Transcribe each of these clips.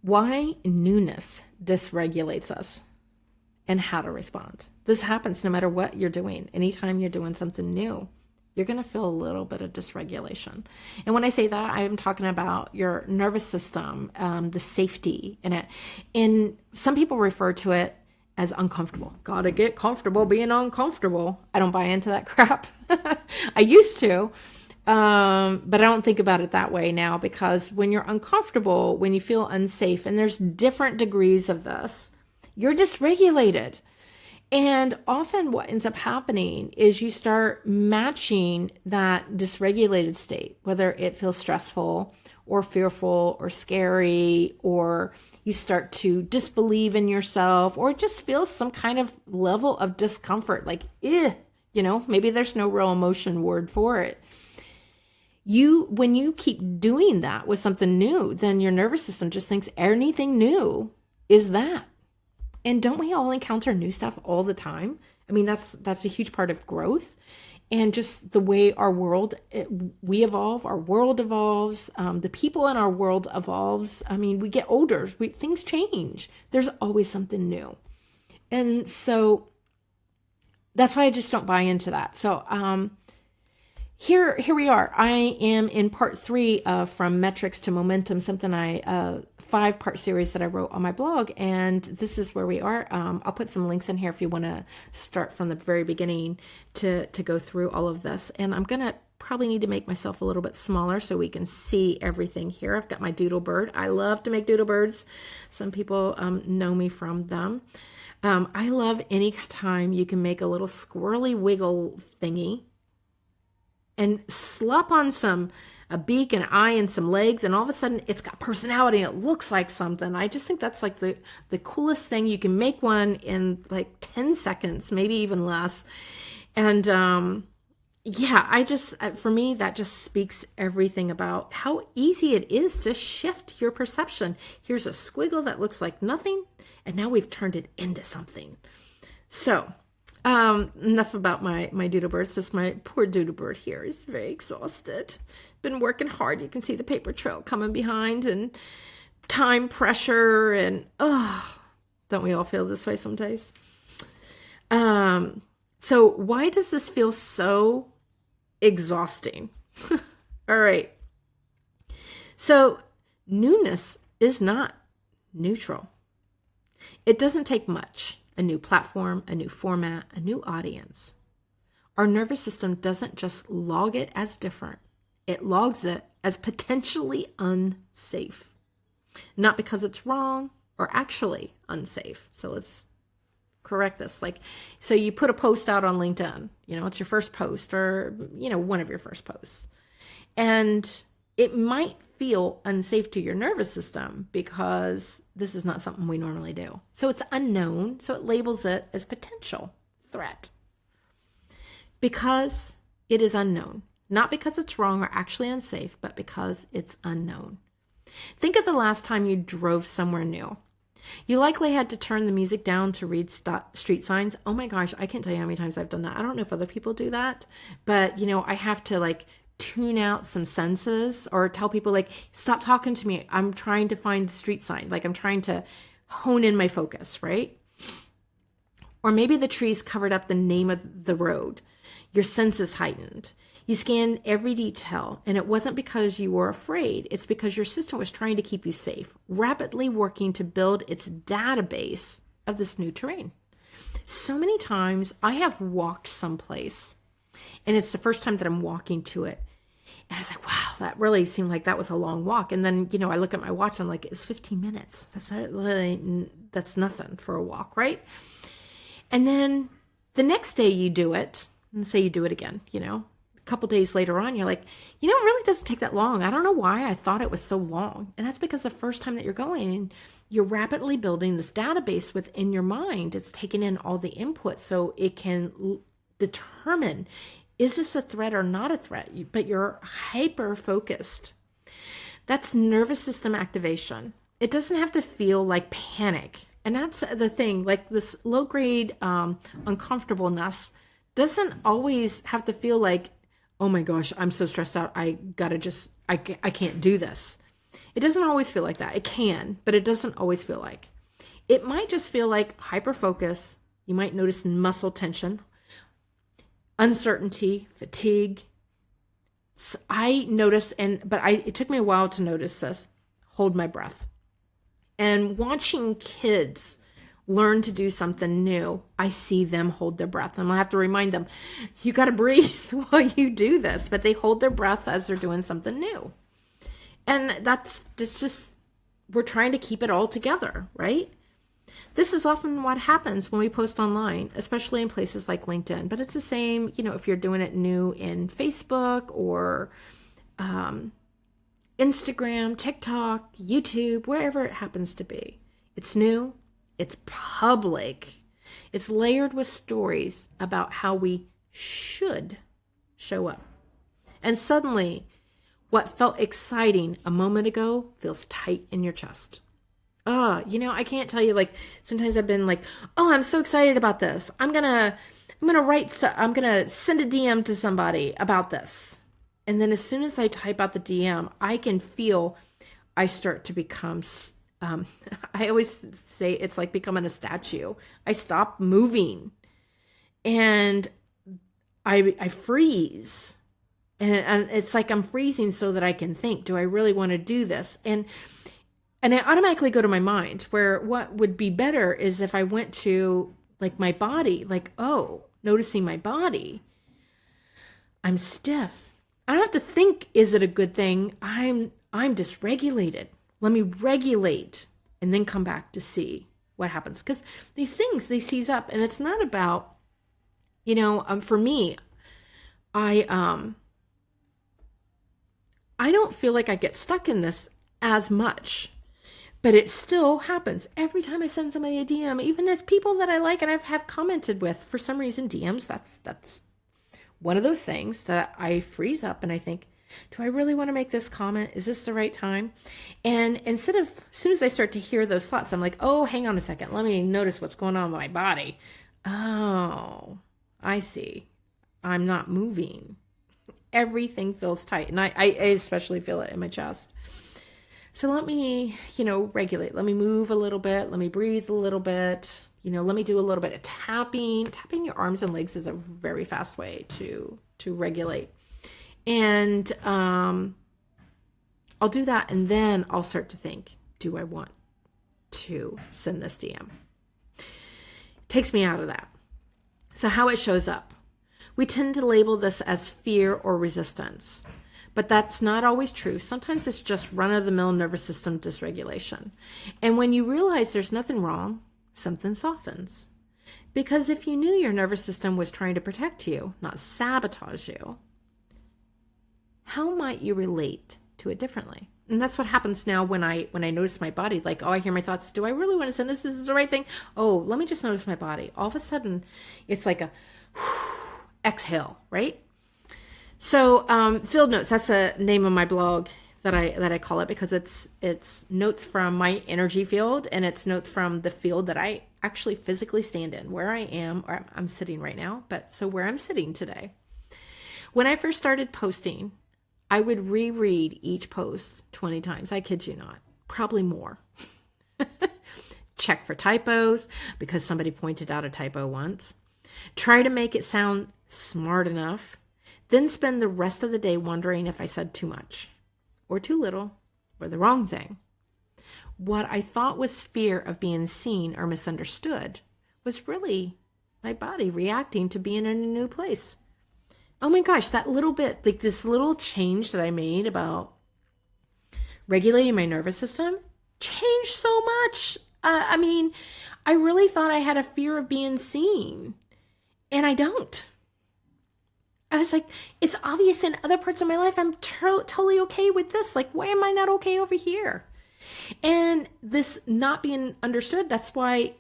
Why newness dysregulates us and how to respond. This happens no matter what you're doing. Anytime you're doing something new, you're going to feel a little bit of dysregulation. And when I say that, I'm talking about your nervous system, the safety in it. And some people refer to it as uncomfortable. Gotta get comfortable being uncomfortable. I don't buy into that crap. I used to. But I don't think about it that way now, because when you're uncomfortable, when you feel unsafe, and there's different degrees of this, you're dysregulated. And often what ends up happening is you start matching that dysregulated state, whether it feels stressful or fearful or scary, or you start to disbelieve in yourself, or just feel some kind of level of discomfort, like, maybe there's no real emotion word for it. When you keep doing that with something new, then your nervous system just thinks anything new is that. And don't we all encounter new stuff all the time? I mean, that's a huge part of growth, and just the way our world, we evolve, our world evolves, the people in our world evolves. I mean, we get older, things change. There's always something new. And so that's why I just don't buy into that. So, Here we are. I am in part 3 of From Metrics to Momentum, something 5-part series that I wrote on my blog, and this is where we are. I'll put some links in here if you want to start from the very beginning to go through all of this. And I'm gonna probably need to make myself a little bit smaller so we can see everything here. I've got my doodle bird. I love to make doodle birds. Some people know me from them. I love any time you can make a little squirrely wiggle thingy and slap on a beak and eye and some legs, and all of a sudden it's got personality and it looks like something. I just think that's like the coolest thing. You can make one in like 10 seconds, maybe even less. And for me, that just speaks everything about how easy it is to shift your perception. Here's a squiggle that looks like nothing, and now we've turned it into something. So enough about my doodle birds. This my poor doodle bird here is very exhausted. Been working hard. You can see the paper trail coming behind, and time pressure, and don't we all feel this way sometimes? So why does this feel so exhausting? All right. So newness is not neutral. It doesn't take much. A new platform, a new format, a new audience. Our nervous system doesn't just log it as different. It logs it as potentially unsafe. Not because it's wrong or actually unsafe. So let's correct this. So you put a post out on LinkedIn, it's your first post, or, one of your first posts. And it might feel unsafe to your nervous system because this is not something we normally do. So it's unknown, so it labels it as potential threat. Because it is unknown. Not because it's wrong or actually unsafe, but because it's unknown. Think of the last time you drove somewhere new. You likely had to turn the music down to read street signs. Oh my gosh, I can't tell you how many times I've done that. I don't know if other people do that, but I have to tune out some senses, or tell people stop talking to me. I'm trying to find the street sign. I'm trying to hone in my focus, right? Or maybe the trees covered up the name of the road. Your senses heightened. You scanned every detail, and it wasn't because you were afraid. It's because your system was trying to keep you safe, rapidly working to build its database of this new terrain. So many times I have walked someplace, and it's the first time that I'm walking to it. And I was like, wow, that really seemed like that was a long walk. And then, I look at my watch and I'm like, it was 15 minutes. That's nothing for a walk, right? And then the next day you do it, and say you do it again, a couple days later on, you're like, it really doesn't take that long. I don't know why I thought it was so long. And that's because the first time that you're going, you're rapidly building this database within your mind. It's taking in all the input so it can determine, is this a threat or not a threat? But you're hyper focused. That's nervous system activation. It doesn't have to feel like panic. And that's the thing, this low grade uncomfortableness doesn't always have to feel like, oh my gosh, I'm so stressed out. I can't do this. It doesn't always feel like that. It can, but it doesn't always feel like. It might just feel like hyper focus. You might notice muscle tension, uncertainty, fatigue. So I notice, it took me a while to notice this, hold my breath. And watching kids learn to do something new, I see them hold their breath. And I have to remind them, you got to breathe while you do this. But they hold their breath as they're doing something new. And that's just, we're trying to keep it all together, right? This is often what happens when we post online, especially in places like LinkedIn. But it's the same, if you're doing it new in Facebook or Instagram, TikTok, YouTube, wherever it happens to be. It's new. It's public. It's layered with stories about how we should show up. And suddenly, what felt exciting a moment ago feels tight in your chest. I can't tell you, sometimes I've been like, oh, I'm so excited about this. I'm going to send a DM to somebody about this. And then as soon as I type out the DM, I can feel I start to become, I always say it's like becoming a statue. I stop moving and I freeze. And it's like I'm freezing so that I can think, do I really want to do this? And I automatically go to my mind, where what would be better is if I went to my body, noticing my body. I'm stiff. I don't have to think, is it a good thing? I'm dysregulated. Let me regulate and then come back to see what happens. Because these things, they seize up, and it's not about, for me, I don't feel like I get stuck in this as much. But it still happens every time I send somebody a DM, even as people that I like and have commented with. For some reason, DMs, that's one of those things that I freeze up and I think, do I really want to make this comment? Is this the right time? And as soon as I start to hear those thoughts, I'm like, oh, hang on a second. Let me notice what's going on with my body. Oh, I see. I'm not moving. Everything feels tight. And I especially feel it in my chest. So let me, regulate. Let me move a little bit. Let me breathe a little bit. Let me do a little bit of tapping. Tapping your arms and legs is a very fast way to regulate. And I'll do that. And then I'll start to think, do I want to send this DM? It takes me out of that. So how it shows up. We tend to label this as fear or resistance. But that's not always true. Sometimes it's just run-of-the-mill nervous system dysregulation. And when you realize there's nothing wrong, something softens. Because if you knew your nervous system was trying to protect you, not sabotage you, how might you relate to it differently? And that's what happens now when I notice my body. I hear my thoughts. Do I really want to send this? Is this the right thing? Oh, let me just notice my body. All of a sudden, it's like a exhale, right? So field notes, that's the name of my blog that I call it, because it's notes from my energy field, and it's notes from the field that I actually physically stand in, where I am, or I'm sitting right now, so where I'm sitting today. When I first started posting, I would reread each post 20 times. I kid you not, probably more. Check for typos, because somebody pointed out a typo once. Try to make it sound smart enough. Then spend the rest of the day wondering if I said too much or too little or the wrong thing. What I thought was fear of being seen or misunderstood was really my body reacting to being in a new place. Oh my gosh, that little bit, this little change that I made about regulating my nervous system changed so much. I really thought I had a fear of being seen, and I don't. I was like, it's obvious in other parts of my life. I'm totally okay with this. Why am I not okay over here? And this not being understood, that's why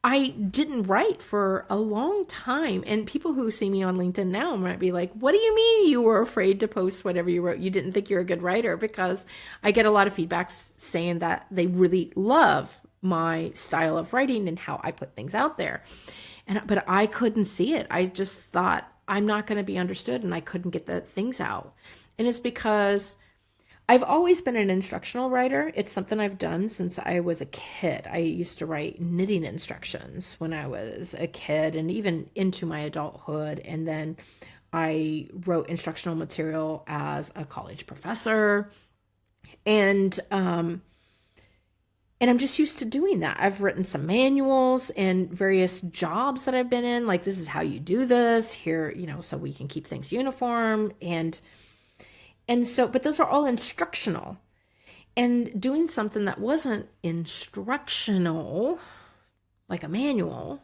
I didn't write for a long time. And people who see me on LinkedIn now might be like, what do you mean you were afraid to post whatever you wrote? You didn't think you're a good writer? Because I get a lot of feedback saying that they really love my style of writing and how I put things out there. But I couldn't see it. I just thought, I'm not going to be understood, and I couldn't get the things out. And it's because I've always been an instructional writer. It's something I've done since I was a kid. I used to write knitting instructions when I was a kid and even into my adulthood. And then I wrote instructional material as a college professor. And I'm just used to doing that. I've written some manuals and various jobs that I've been in, like this is how you do this here, so we can keep things uniform. And so, but those are all instructional. And doing something that wasn't instructional, like a manual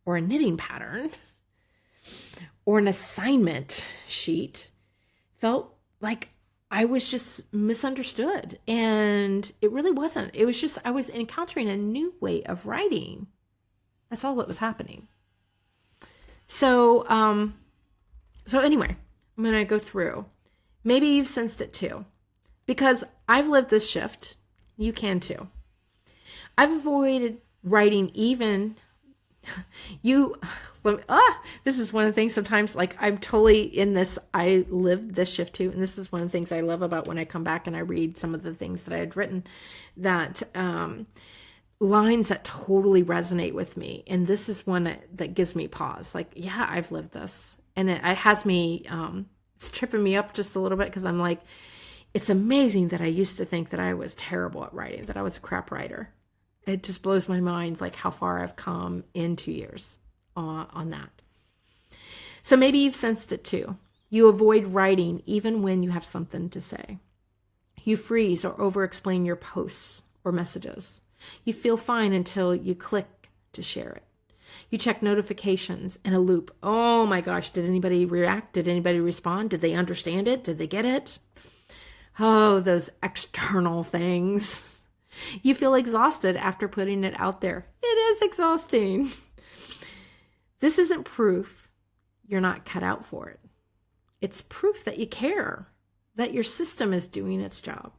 or a knitting pattern or an assignment sheet, felt like I was just misunderstood. And it really wasn't. It was just, I was encountering a new way of writing. That's all that was happening. So anyway, I'm going to go through. Maybe you've sensed it too, because I've lived this shift. You can too. I've avoided writing even this is one of the things sometimes, like I'm totally in this, I lived this shift too. And this is one of the things I love about when I come back and I read some of the things that I had written, that lines that totally resonate with me. And this is one that gives me pause. Like, yeah, I've lived this. And it has me, it's tripping me up just a little bit, because I'm like, it's amazing that I used to think that I was terrible at writing, that I was a crap writer. It just blows my mind, like how far I've come in 2 years on that. So maybe you've sensed it too. You avoid writing even when you have something to say. You freeze or over-explain your posts or messages. You feel fine until you click to share it. You check notifications in a loop. Oh my gosh, did anybody react? Did anybody respond? Did they understand it? Did they get it? Oh, those external things. You feel exhausted after putting it out there. It is exhausting. This isn't proof you're not cut out for it. It's proof that you care, that your system is doing its job.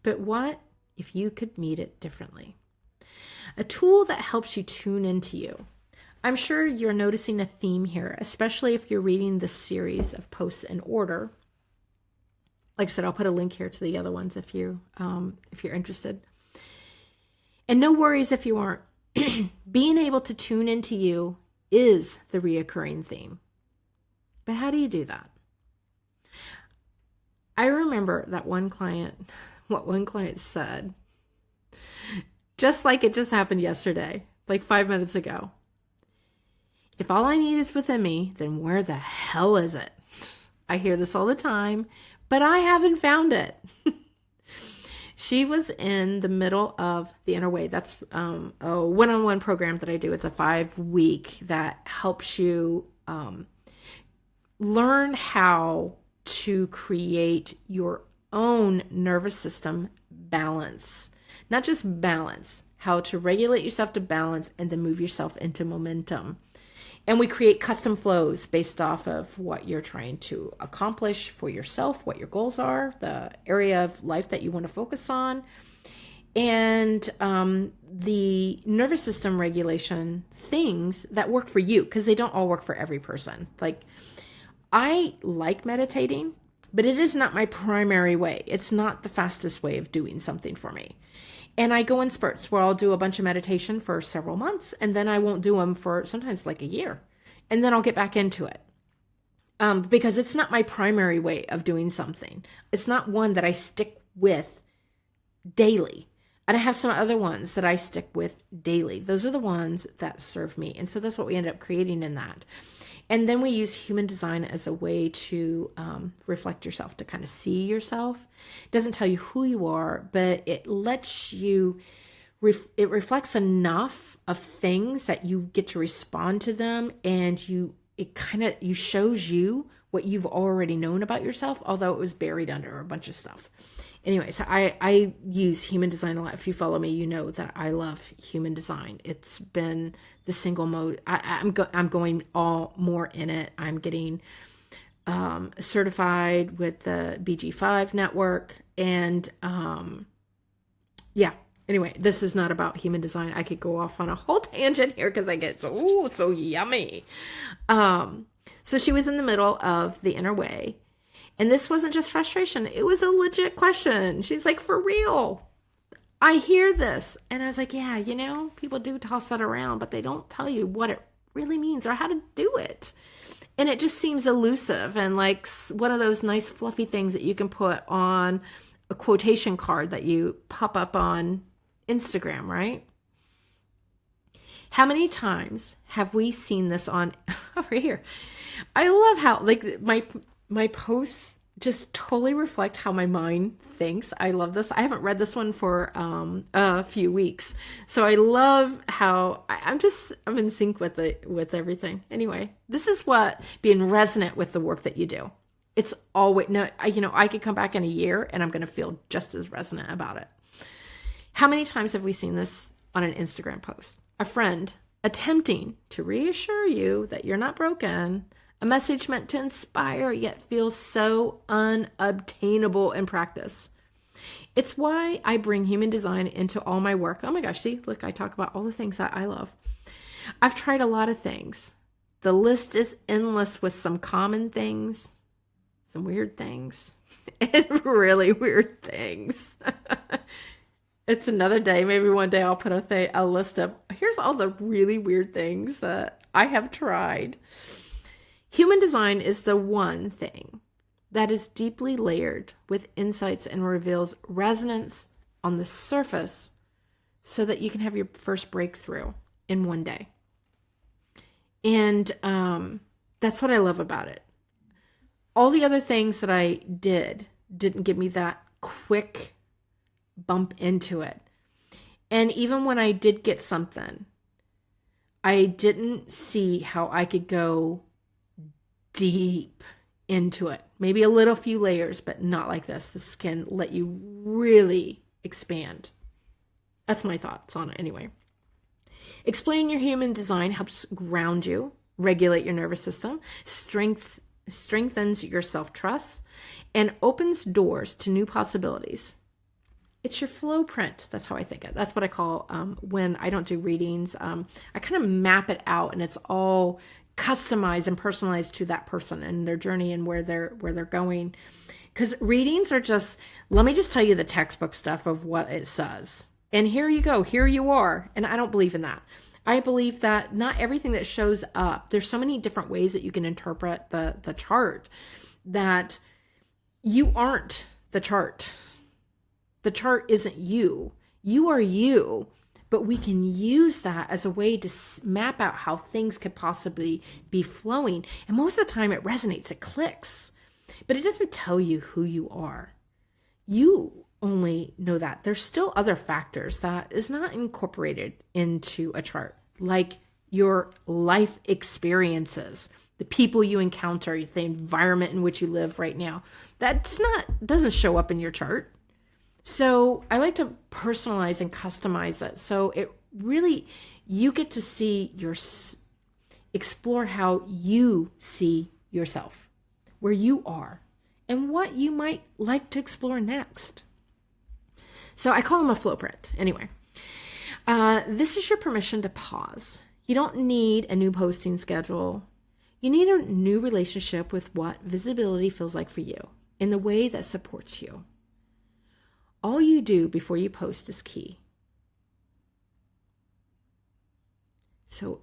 But what if you could meet it differently? A tool that helps you tune into you. I'm sure you're noticing a theme here, especially if you're reading this series of posts in order. Like I said, I'll put a link here to the other ones if you're interested. And no worries if you aren't. Being able to tune into you is the reoccurring theme. But how do you do that? I remember that what one client said, just like it just happened yesterday, like 5 minutes ago. If all I need is within me, then where the hell is it? I hear this all the time, but I haven't found it. She was in the middle of the Inner Way. That's a one-on-one program that I do. It's a 5-week that helps you learn how to create your own nervous system balance. Not just balance, how to regulate yourself to balance and then move yourself into momentum. And we create custom flows based off of what you're trying to accomplish for yourself, what your goals are, the area of life that you want to focus on, and the nervous system regulation things that work for you, because they don't all work for every person. Like, I like meditating, but it is not my primary way. It's not the fastest way of doing something for me. And I go in spurts where I'll do a bunch of meditation for several months, and then I won't do them for sometimes like a year. And then I'll get back into it. Because it's not my primary way of doing something. It's not one that I stick with daily. And I have some other ones that I stick with daily. Those are the ones that serve me. And so that's what we end up creating in that. And then we use human design as a way to reflect yourself, to kind of see yourself. It doesn't tell you who you are, but it lets you, it reflects enough of things that you get to respond to them, and it shows you what you've already known about yourself, although it was buried under a bunch of stuff. Anyway, so I use human design a lot. If you follow me, you know that I love human design. It's been the single mode. I'm going all more in it. I'm getting certified with the BG5 network. And yeah, anyway, this is not about human design. I could go off on a whole tangent here because I get so yummy. So she was in the middle of the Inner Way. And this wasn't just frustration. It was a legit question. She's like, for real. I hear this. And I was like, yeah, people do toss that around, but they don't tell you what it really means or how to do it. And it just seems elusive and like one of those nice fluffy things that you can put on a quotation card that you pop up on Instagram, right? How many times have we seen this on over here? I love how like my posts just totally reflect how my mind thinks. I love this. I haven't read this one for a few weeks, so I love how I'm in sync with everything. Anyway, this is what being resonant with the work that you do. It's always I could come back in a year and I'm going to feel just as resonant about it. How many times have we seen this on an Instagram post? A friend attempting to reassure you that you're not broken. A message meant to inspire, yet feels so unobtainable in practice. It's why I bring human design into all my work. Oh my gosh, see, look, I talk about all the things that I love. I've tried a lot of things. The list is endless with some common things, some weird things, and really weird things. It's another day. Maybe one day I'll put a list of, here's all the really weird things that I have tried. Human design is the one thing that is deeply layered with insights and reveals resonance on the surface so that you can have your first breakthrough in one day. And that's what I love about it. All the other things that I didn't give me that quick bump into it. And even when I did get something, I didn't see how I could go deep into it. Maybe a few layers, but not like this. This can let you really expand. That's my thoughts on it anyway. Exploring your human design helps ground you, regulate your nervous system, strengthens your self-trust, and opens doors to new possibilities. It's your flow print. That's how I think it. That's what I call when I don't do readings. I kind of map it out, and it's all customized and personalized to that person and their journey and where they're going. Because readings are just, let me just tell you the textbook stuff of what it says. And here you go, here you are. And I don't believe in that. I believe that not everything that shows up, there's so many different ways that you can interpret the chart, that you aren't the chart. The chart isn't you. You are you. But we can use that as a way to map out how things could possibly be flowing. And most of the time it resonates, it clicks. But it doesn't tell you who you are. You only know that. There's still other factors that is not incorporated into a chart, like your life experiences, the people you encounter, the environment in which you live right now. Doesn't show up in your chart. So I like to personalize and customize it. So it really, you get to explore how you see yourself, where you are, and what you might like to explore next. So I call them a flow print. Anyway, this is your permission to pause. You don't need a new posting schedule. You need a new relationship with what visibility feels like for you in the way that supports you. All you do before you post is key. So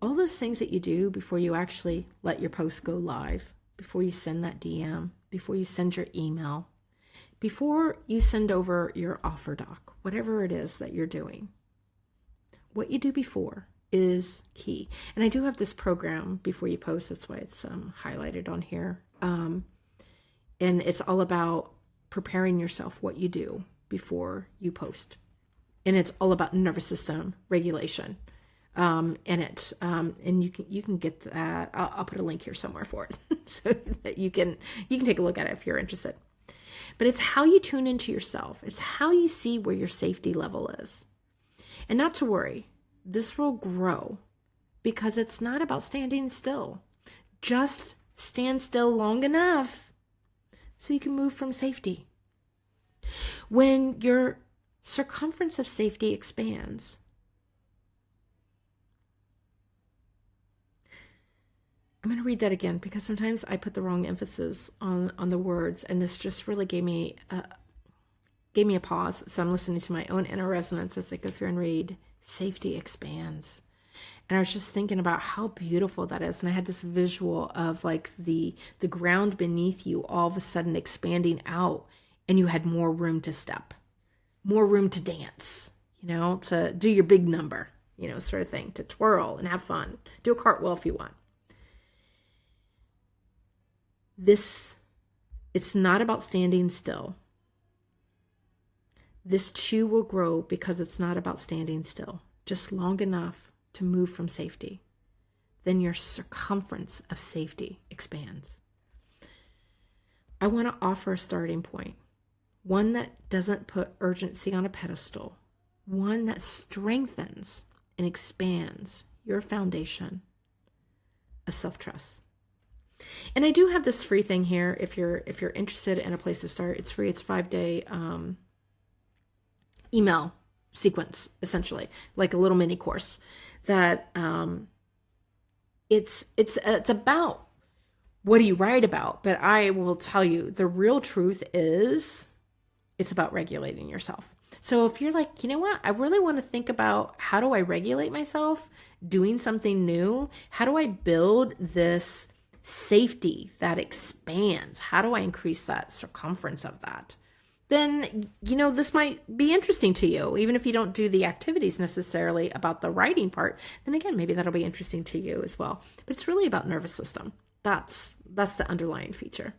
all those things that you do before you actually let your post go live, before you send that DM, before you send your email, before you send over your offer doc, whatever it is that you're doing, what you do before is key. And I do have this program, Before You Post. That's why it's highlighted on here. And it's all about preparing yourself, what you do before you post. And it's all about nervous system regulation. And you can get that. I'll put a link here somewhere for it so that you can take a look at it if you're interested. But it's how you tune into yourself. It's how you see where your safety level is. And not to worry, this will grow because it's not about standing still. Just stand still long enough so you can move from safety. When your circumference of safety expands, I'm going to read that again because sometimes I put the wrong emphasis on the words, and this just really gave me a pause. So I'm listening to my own inner resonance as I go through and read. Safety expands. And I was just thinking about how beautiful that is. And I had this visual of like the ground beneath you all of a sudden expanding out, and you had more room to step, more room to dance, to do your big number, sort of thing, to twirl and have fun, do a cartwheel if you want. It's not about standing still. This chew will grow because it's not about standing still, just long enough to move from safety. Then your circumference of safety expands. I want to offer a starting point, one that doesn't put urgency on a pedestal, one that strengthens and expands your foundation of self-trust. And I do have this free thing here. If you're interested in a place to start, it's free. It's a 5-day email sequence, essentially, like a little mini course that it's about what do you write about? But I will tell you, the real truth is it's about regulating yourself. So if you're like, you know what, I really want to think about how do I regulate myself, doing something new, how do I build this safety that expands? How do I increase that circumference of that? Then, this might be interesting to you. Even if you don't do the activities necessarily about the writing part, then again, maybe that'll be interesting to you as well. But it's really about nervous system. That's the underlying feature.